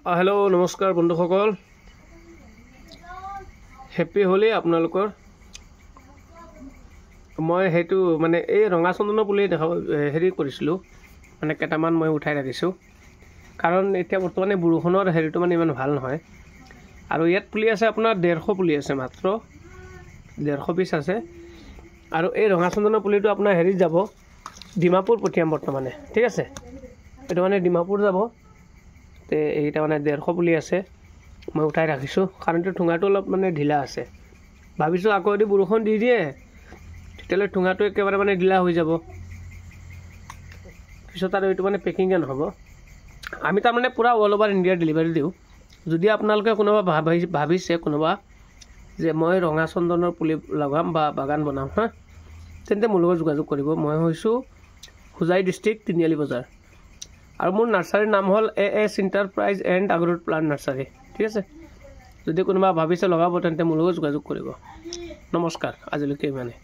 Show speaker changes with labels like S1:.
S1: Hello नमस्कार बंधुसकल happy Holi आपनालोकर मैं हेतु माने ए रंगा चंदन पुली देखा हेरि करिसिलु माने केटामान मैं उठाई राखिसु कारण एटा बर्तमाने बरषुणर हेरिটো माने इमान ভাল নহয় আৰু ইয়াত পুলি আছে আপোনাৰ 150 পুলি আছে মাত্ৰ 150 পিস আছে আৰু এই ৰঙা চন্দনৰ পুলিটো আপোনাৰ হেৰি যাব ডিমাপুৰ পঠিয়াম বৰ্তমানে ঠিক আছে এটো মানে ডিমাপুৰ যাব তে এইটা মানে 150 পুলি আছে মই উঠাই ৰাখিছো কাৰণ তো ঠুঙাটো অলপ মানে ঢিলা আছে ভাবিছো আকৌ যদি বৰষুণ দি দিয়ে তেতিয়ালে ঠুঙাটো একেবাৰে মানে ঢিলা হৈ যাব পিছত আৰু এইটো মানে পেকিং গান হ'ব আমি তাৰ মানে পুৰা অল ওভাৰ ইন্ডিয়া ডেলিভাৰী দিও যদি আপোনালোকে কোনোবা ভাবিছে কোনোবা যে মই ৰঙা চন্দনৰ পুলি লগাম বা বাগান বনাম হা তেন্তে মোৰ লগত যোগাযোগ কৰিব মই হৈছো হুজাই ডিস্ট্ৰিক্ট তিনিআলি বজাৰ और मोर नार्सारी नाम हल as enterprise and अग्रोट plant nursery ठीक है जो कोई भाई लगा तेज मोर जोगाजोग नमस्कार आजिलैके इमाने।